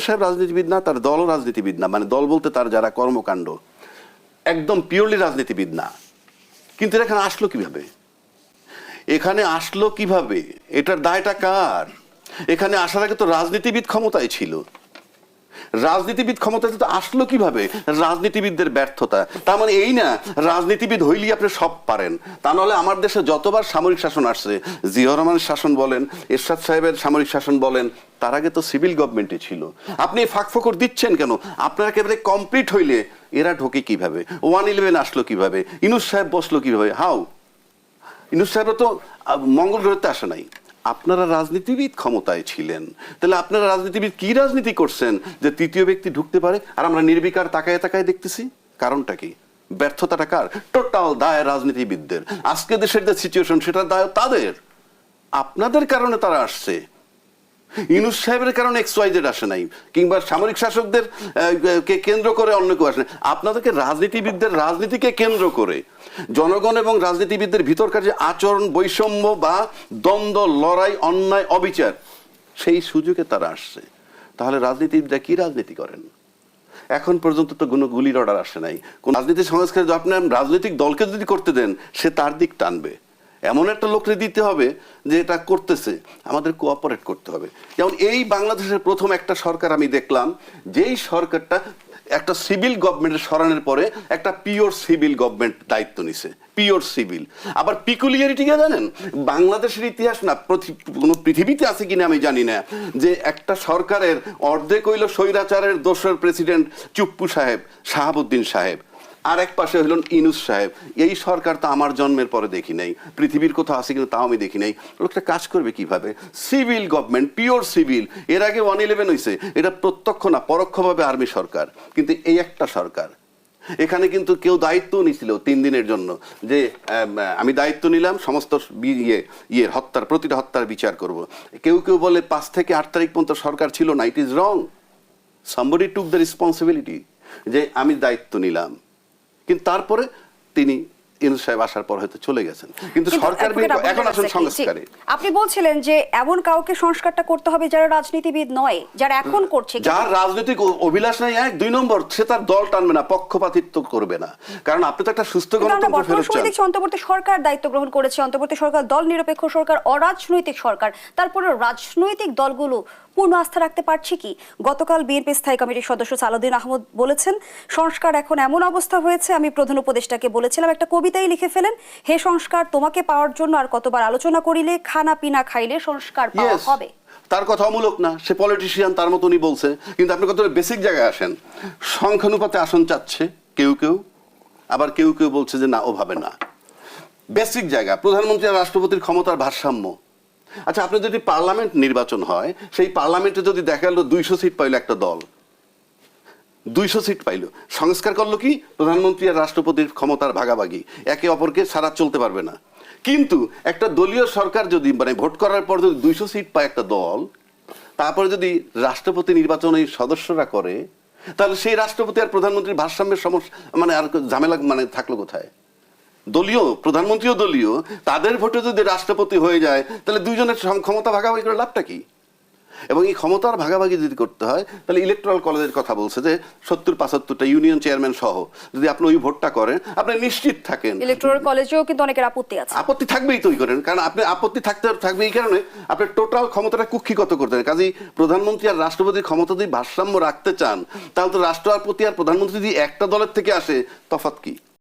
সাহেব রাজনীতিবিদ না, তার দলও রাজনীতিবিদ না, মানে দল বলতে তার যারা কর্মকাণ্ড একদম পিওরলি রাজনীতিবিদ না। কিন্তু এখানে আসলো কিভাবে? এখানে আসলো কিভাবে? এটার দায়টা কার? এখানে আসার আগে তো রাজনীতিবিদ ক্ষমতায় ছিল। রাজনীতিবিদ ক্ষমতায় তো আসলো কিভাবে? রাজনীতিবিদদের ব্যর্থতা। তার মানে এই না রাজনীতিবিদ হইলেই আপনি সব পারেন। তা নাহলে আমার দেশে যতবার সামরিক শাসন আসছে, জিয়াউর রহমানের শাসন বলেন, এরশাদ সাহেবের সামরিক শাসন বলেন, তার আগে তো সিভিল গভর্নমেন্টই ছিল। আপনি ফাঁকফোকর দিচ্ছেন কেন? আপনার একেবারে কমপ্লিট হইলে এরা ঢোকে কিভাবে? 111 আসলো কিভাবে? ইউনূস সাহেব বসলো কিভাবে? হাউ? ইউনূস সাহেবরা তো মঙ্গল গ্রহতে আসে নাই। আপনারা রাজনীতিবিদ ক্ষমতায় ছিলেন, তাহলে আপনারা রাজনীতিবিদ কি রাজনীতি করছেন যে তৃতীয় ব্যক্তি ঢুকতে পারে আর আমরা নির্বিকার তাকায় তাকায় দেখতেছি? কারণটা কি? ব্যর্থতাটা কার? টোটাল দায় রাজনীতিবিদদের। আজকে দেশের যে সিচুয়েশন সেটার দায় তাদের। আপনাদের কারণে তারা আসছে। ইউনূস সাহেবের কারণে XYZ আসে নাই, কিংবা সামরিক শাসকদের কে কেন্দ্র করে অন্য কেউ আসে নাই। আপনাদেরকে রাজনীতিবিদদের রাজনীতিকে কেন্দ্র করে জনগণ এবং রাজনীতিবিদদের ভিতরকার যে আচরণ বৈষম্য বা দ্বন্দ্ব, লড়াই, অন্যায়, অবিচার, সেই সুযোগে তারা আসছে। তাহলে রাজনীতিবিদরা কি রাজনীতি করেন? এখন পর্যন্ত তো কোনো গুলির অর্ডার আসে নাই। কোন রাজনীতি সংস্কার আপনার রাজনৈতিক দলকে যদি করতে দেন, সে তার দিক টানবে। এমন একটা লোককে দিতে হবে যে এটা করতেছে, আমাদের কোঅপারেট করতে হবে। যেমন এই বাংলাদেশের প্রথম একটা সরকার আমি দেখলাম, যেই সরকারটা একটা সিভিল গভর্নমেন্টের সরানোর পরে একটা পিওর সিভিল গভর্নমেন্ট দায়িত্ব নিছে। Pure civil. আবার পিকুলিয়ারিটি কে জানেন? বাংলাদেশের ইতিহাস না, কোনো পৃথিবীতে আছে কিনা আমি জানি না, যে একটা সরকারের অর্ধেক হইল স্বৈরাচারের দোসর প্রেসিডেন্ট চুপ্পু সাহেব, শাহাবুদ্দিন সাহেব, আর এক পাশে হইলেন ইউনূস সাহেব। এই সরকার তো আমার জন্মের পরে দেখি নাই, পৃথিবীর কোথাও আছে কিন্তু তাও আমি দেখি নাই। লোকটা কাজ করবে কিভাবে? Civil government, pure civil. এর আগে 111 হয়েছে, এটা প্রত্যক্ষ না পরোক্ষভাবে আর্মি সরকার। কিন্তু এই একটা সরকার, এখানে কিন্তু কেউ দায়িত্ব নিছিল 3 দিনের জন্য, যে আমি দায়িত্ব নিলাম সমস্ত হত্যার, প্রতিটা হত্যার বিচার করব। কেউ কেউ বলে 5 থেকে 8 তারিখ পর্যন্ত সরকার ছিল না। It is wrong. Somebody took the responsibility, যে আমি দায়িত্ব নিলাম। কিন্তু তারপরে তিনি ইউনূস সাহেব আসার পর হয়তো চলে গেছেন। কিন্তু সরকার এখন আসুন সংস্কারে। আপনি বলছিলেন যে এমন কাউকে সংস্কারটা করতে হবে যারা রাজনীতিবিদ নয়, যারা এখন করছে, যার রাজনৈতিক অভিলাষ নাই। 1 2 নম্বর, সে তার দল টানবে না, পক্ষপাতিত্ব করবে না। কারণ আপনি তো একটা সুস্থ গণতন্ত্র ফেরত চান। অন্তর্বর্তী সরকার দায়িত্ব গ্রহণ করেছে, অন্তর্বর্তী সরকার দল নিরপেক্ষ সরকার, অরাজনৈতিক সরকার। তারপরে রাজনৈতিক দলগুলো পূর্ণ আস্থা রাখতে পারছে কি? গতকাল বিএনপি স্থায়ী কমিটির সদস্য সালাউদ্দিন আহমদ বলেছেন, সংস্কার এখন এমন অবস্থা হয়েছে, আমি প্রধান উপদেষ্টাকে বলেছিলাম একটা কবিতাই লিখে ফেলেন, হে সংস্কার তোমাকে পাওয়ার জন্য আর কতবার আলোচনা করিলে, খানা পিনা খাইলে সংস্কার পাওয়া হবে। তার কথা অমূলক না, সে পলিটিশিয়ান, তার মতনই বলছে। কিন্তু আপনি কত বেসিক জায়গায় আসেন। সংখ্যানুপাতে আসন চাচ্ছে কেউ কেউ, আবার কেউ কেউ বলছে যে না, ওভাবে না। বেসিক জায়গা, প্রধানমন্ত্রী আর রাষ্ট্রপতির ক্ষমতার ভারসাম্য। আচ্ছা, আপনি যদি পার্লামেন্ট নির্বাচন হয়, সেই পার্লামেন্টে যদি দেখা গেল 200 সিট পাইল একটা দল, 200 সিট পাইল, সংস্কার করলো কি? প্রধানমন্ত্রী আর রাষ্ট্রপতির ক্ষমতার ভাগাভাগি, একে অপরকে ছাড়া চলতে পারবে না। কিন্তু একটা দলীয় সরকার যদি মানে ভোট করার পর যদি 200 সিট পায় একটা দল, তারপরে যদি রাষ্ট্রপতি নির্বাচন এই সদস্যরা করে, তাহলে সেই রাষ্ট্রপতি আর প্রধানমন্ত্রীর ভারসাম্যের সমস্যা মানে আর ঝামেলা মানে থাকলো কোথায়? দলীয় প্রধানমন্ত্রীও দলীয়, তাদের ভোটে যদি রাষ্ট্রপতি হয়ে যায়, তাহলে দুইজনের ক্ষমতা ভাগাভাগি করে লাভটা কি? এবং এই ক্ষমতার ভাগাভাগি যদি করতে হয়, তাহলে ইলেকট্রাল কলেজের কথা বলছে যে 70-75টা ইউনিয়ন চেয়ারম্যান সহ যদি আপনি ওই ভোটটা করেন, আপনি নিশ্চিত থাকেন। ইলেকট্রাল কলেজেও কিন্তু অনেকের আপত্তি আছে। আপত্তি থাকবেই তো করেন, কারণ আপনি আপত্তি থাকবে এই কারণে আপনি টোটাল ক্ষমতাটা কুক্ষিগত করতে হবে। কাজেই প্রধানমন্ত্রী আর রাষ্ট্রপতির ক্ষমতা যদি ভারসাম্য রাখতে চান, তাহলে তো রাষ্ট্রপতি আর প্রধানমন্ত্রী যদি একটা দলের থেকে আসে, তফাৎ কি?